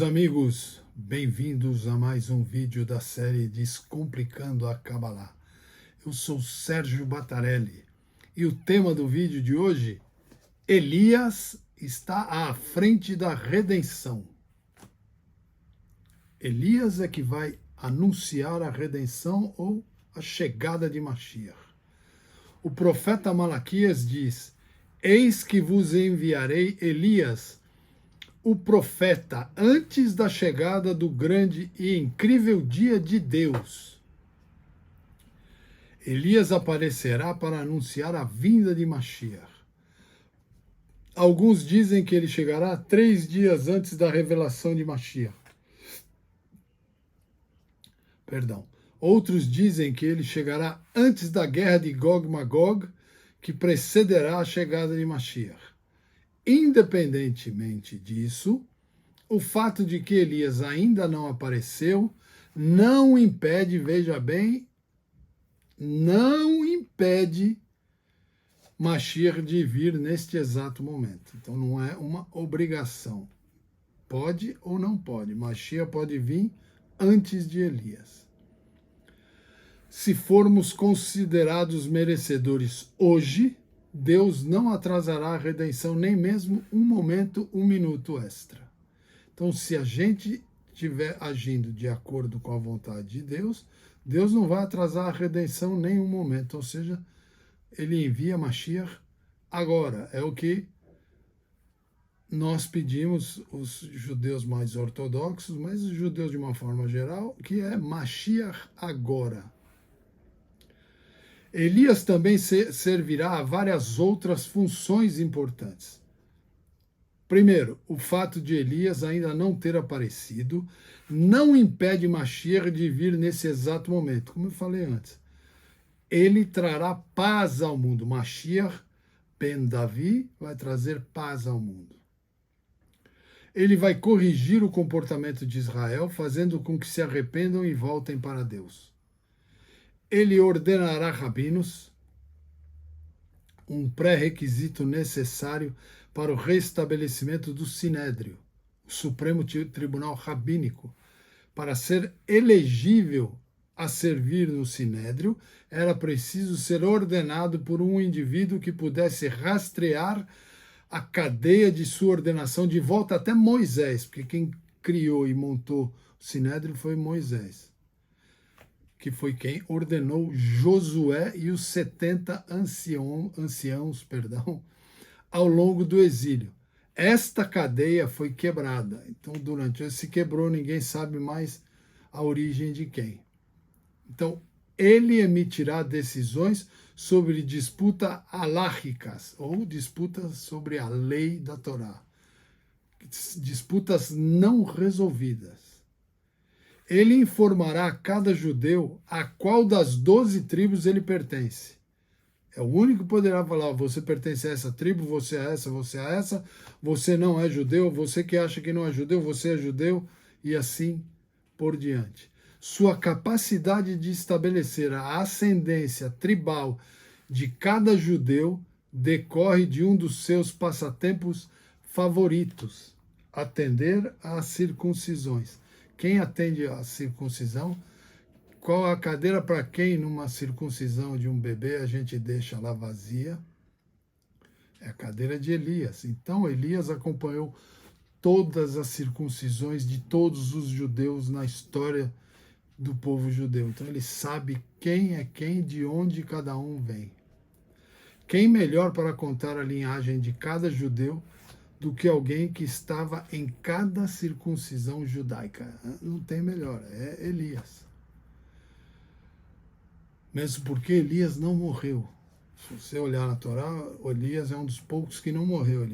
amigos, bem-vindos a mais um vídeo da série Descomplicando a Kabbalah. Eu sou Sérgio Battarelli e o tema do vídeo de hoje, Elias está à frente da redenção. Elias é que vai anunciar a redenção ou a chegada de Mashiach. O profeta Malaquias diz: Eis que vos enviarei Elias, o profeta, antes da chegada do grande e incrível dia de Deus. Elias aparecerá para anunciar a vinda de Mashiach. Alguns dizem que ele chegará 3 dias antes da revelação de Mashiach. Outros dizem que ele chegará antes da guerra de Gog-Magog, que precederá a chegada de Mashiach. Independentemente disso, o fato de que Elias ainda não apareceu não impede, veja bem, não impede Mashiach de vir neste exato momento. Então não é uma obrigação. Pode ou não pode. Mashiach pode vir antes de Elias. Se formos considerados merecedores hoje, Deus não atrasará a redenção nem mesmo um momento, um minuto extra. Então, se a gente estiver agindo de acordo com a vontade de Deus, Deus não vai atrasar a redenção nem um momento. Ou seja, ele envia Mashiach agora. É o que nós pedimos, os judeus mais ortodoxos, mas os judeus de uma forma geral, que é Mashiach agora. Elias também servirá a várias outras funções importantes. Primeiro, o fato de Elias ainda não ter aparecido não impede Mashiach de vir nesse exato momento. Como eu falei antes, ele trará paz ao mundo. Mashiach, Ben Davi, vai trazer paz ao mundo. Ele vai corrigir o comportamento de Israel, fazendo com que se arrependam e voltem para Deus. Ele ordenará rabinos, um pré-requisito necessário para o restabelecimento do Sinédrio, o Supremo Tribunal Rabínico. Para ser elegível a servir no Sinédrio, era preciso ser ordenado por um indivíduo que pudesse rastrear a cadeia de sua ordenação de volta até Moisés, porque quem criou e montou o Sinédrio foi Moisés, que foi quem ordenou Josué e os 70 anciãos, ao longo do exílio. Esta cadeia foi quebrada. Então, durante se quebrou, ninguém sabe mais a origem de quem. Então, ele emitirá decisões sobre disputas alahicas, ou disputas sobre a lei da Torá. Disputas não resolvidas. Ele informará a cada judeu a qual das 12 tribos ele pertence. É o único que poderá falar: você pertence a essa tribo, você a essa, você a essa, você não é judeu, você que acha que não é judeu, você é judeu, e assim por diante. Sua capacidade de estabelecer a ascendência tribal de cada judeu decorre de um dos seus passatempos favoritos: atender às circuncisões. Quem atende à circuncisão? Qual a cadeira para quem numa circuncisão de um bebê a gente deixa lá vazia? É a cadeira de Elias. Então Elias acompanhou todas as circuncisões de todos os judeus na história do povo judeu. Então ele sabe quem é quem, de onde cada um vem. Quem melhor para contar a linhagem de cada judeu do que alguém que estava em cada circuncisão judaica? Não tem melhor, é Elias. Mesmo porque Elias não morreu. Se você olhar na Torá, Elias é um dos poucos que não morreu.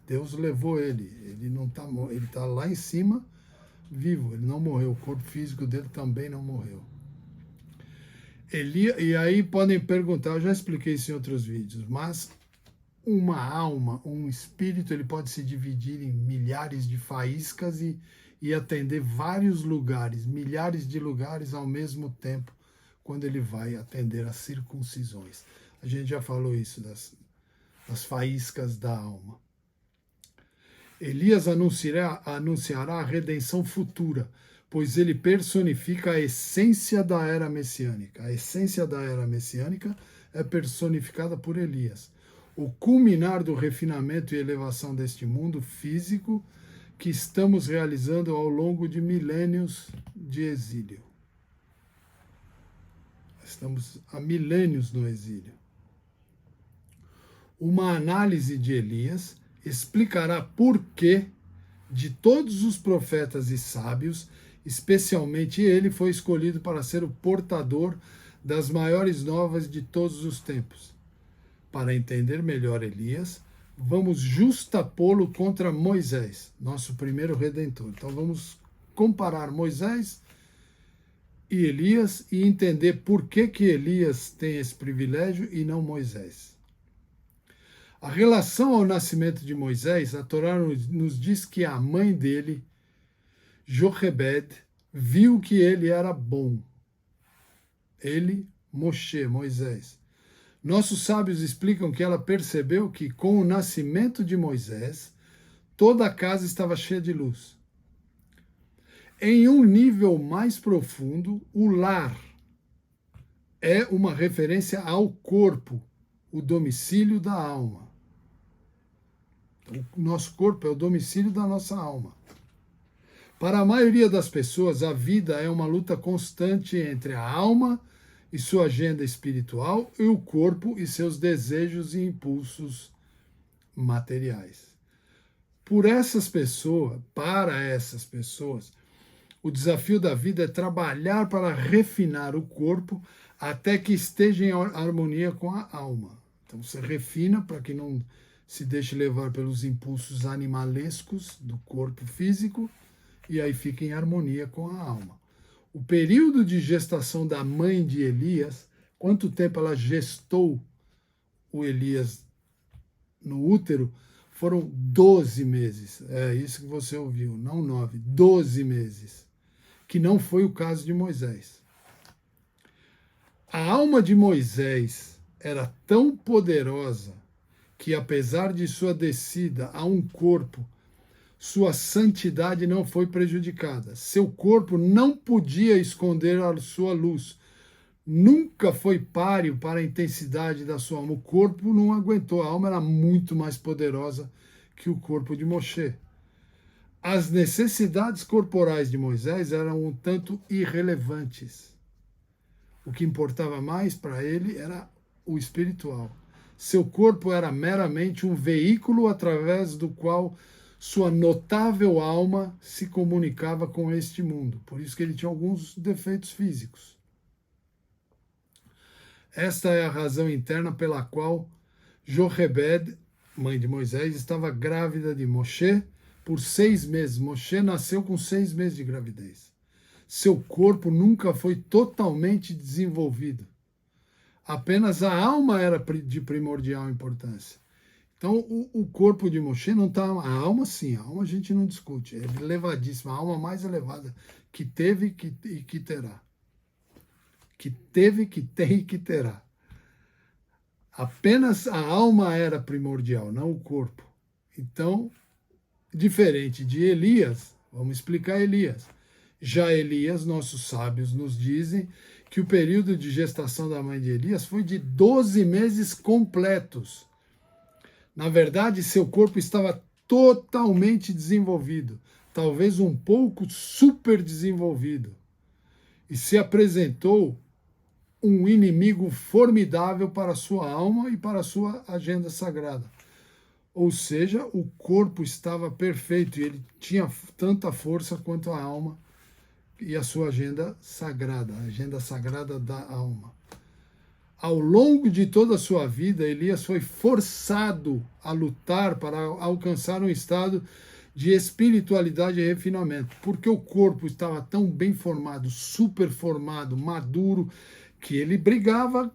Deus levou ele. Ele não tá, ele está lá em cima, vivo. Ele não morreu. O corpo físico dele também não morreu. E aí podem perguntar, eu já expliquei isso em outros vídeos, mas uma alma, um espírito, ele pode se dividir em milhares de faíscas e atender vários lugares, milhares de lugares ao mesmo tempo, quando ele vai atender as circuncisões. A gente já falou isso das faíscas da alma. Elias anunciará a redenção futura, pois ele personifica a essência da era messiânica. A essência da era messiânica é personificada por Elias. O culminar do refinamento e elevação deste mundo físico que estamos realizando ao longo de milênios de exílio. Estamos há milênios no exílio. Uma análise de Elias explicará por que, de todos os profetas e sábios, especialmente ele foi escolhido para ser o portador das maiores novas de todos os tempos. Para entender melhor Elias, vamos justapô-lo contra Moisés, nosso primeiro redentor. Então vamos comparar Moisés e Elias e entender por que Elias tem esse privilégio e não Moisés. A relação ao nascimento de Moisés, a Torá nos diz que a mãe dele, Jochebed, viu que ele era bom. Ele, Moshe, Moisés. Nossos sábios explicam que ela percebeu que com o nascimento de Moisés, toda a casa estava cheia de luz. Em um nível mais profundo, o lar é uma referência ao corpo, o domicílio da alma. O nosso corpo é o domicílio da nossa alma. Para a maioria das pessoas, a vida é uma luta constante entre a alma e sua agenda espiritual e o corpo e seus desejos e impulsos materiais. Para essas pessoas, o desafio da vida é trabalhar para refinar o corpo até que esteja em harmonia com a alma. Então você refina para que não se deixe levar pelos impulsos animalescos do corpo físico e aí fica em harmonia com a alma. O período de gestação da mãe de Elias, quanto tempo ela gestou o Elias no útero, foram 12 meses. É isso que você ouviu, não 9, 12 meses. Que não foi o caso de Moisés. A alma de Moisés era tão poderosa que, apesar de sua descida a um corpo, sua santidade não foi prejudicada. Seu corpo não podia esconder a sua luz. Nunca foi páreo para a intensidade da sua alma. O corpo não aguentou. A alma era muito mais poderosa que o corpo de Moshe. As necessidades corporais de Moisés eram um tanto irrelevantes. O que importava mais para ele era o espiritual. Seu corpo era meramente um veículo através do qual sua notável alma se comunicava com este mundo. Por isso que ele tinha alguns defeitos físicos. Esta é a razão interna pela qual Jochebed, mãe de Moisés, estava grávida de Moshe por 6 meses. Moshe nasceu com 6 meses de gravidez. Seu corpo nunca foi totalmente desenvolvido. Apenas a alma era de primordial importância. Então, o corpo de Moshe não está... A alma, sim, a alma a gente não discute. É elevadíssima, a alma mais elevada que teve e que terá. Que teve, que tem e que terá. Apenas a alma era primordial, não o corpo. Então, diferente de Elias, vamos explicar Elias. Já Elias, nossos sábios nos dizem que o período de gestação da mãe de Elias foi de 12 meses completos. Na verdade, seu corpo estava totalmente desenvolvido, talvez um pouco super desenvolvido, e se apresentou um inimigo formidável para sua alma e para sua agenda sagrada. Ou seja, o corpo estava perfeito e ele tinha tanta força quanto a alma e a sua agenda sagrada, a agenda sagrada da alma. Ao longo de toda a sua vida, Elias foi forçado a lutar para alcançar um estado de espiritualidade e refinamento, porque o corpo estava tão bem formado, super formado, maduro, que ele brigava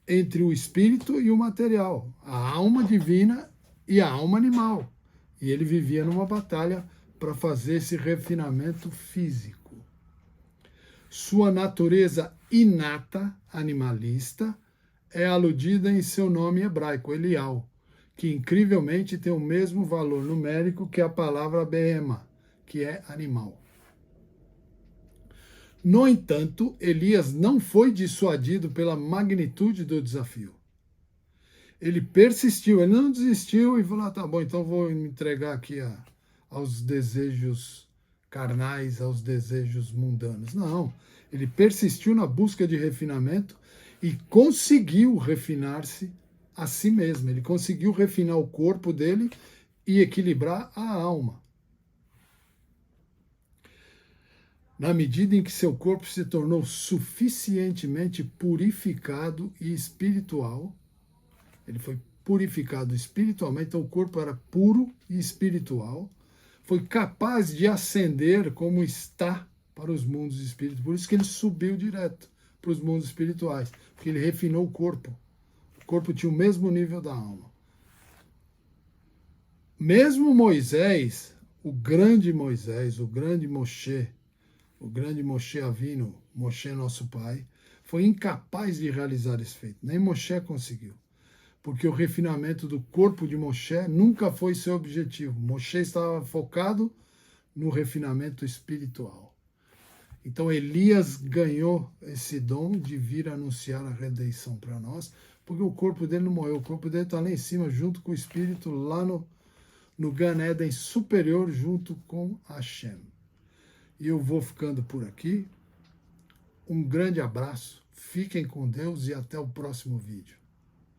entre o espírito e o material, a alma divina e a alma animal. E ele vivia numa batalha para fazer esse refinamento físico. Sua natureza inata, animalista, é aludida em seu nome hebraico, Elial, que incrivelmente tem o mesmo valor numérico que a palavra behemá, que é animal. No entanto, Elias não foi dissuadido pela magnitude do desafio. Ele persistiu, ele não desistiu e falou, tá bom, então vou me entregar aqui aos desejos carnais, aos desejos mundanos. Não, ele persistiu na busca de refinamento e conseguiu refinar-se a si mesmo. Ele conseguiu refinar o corpo dele e equilibrar a alma. Na medida em que seu corpo se tornou suficientemente purificado e espiritual, ele foi purificado espiritualmente, então o corpo era puro e espiritual, foi capaz de ascender como está para os mundos espirituais. Por isso que ele subiu direto para os mundos espirituais, porque ele refinou o corpo. O corpo tinha o mesmo nível da alma. Mesmo Moisés, o grande Moisés, o grande Moshe Avinu, Moshe nosso pai, foi incapaz de realizar esse feito. Nem Moshe conseguiu. Porque o refinamento do corpo de Moshe nunca foi seu objetivo. Moshe estava focado no refinamento espiritual. Então Elias ganhou esse dom de vir anunciar a redenção para nós, porque o corpo dele não morreu, o corpo dele está lá em cima, junto com o espírito, lá no Gan Eden superior, junto com Hashem. E eu vou ficando por aqui. Um grande abraço, fiquem com Deus e até o próximo vídeo.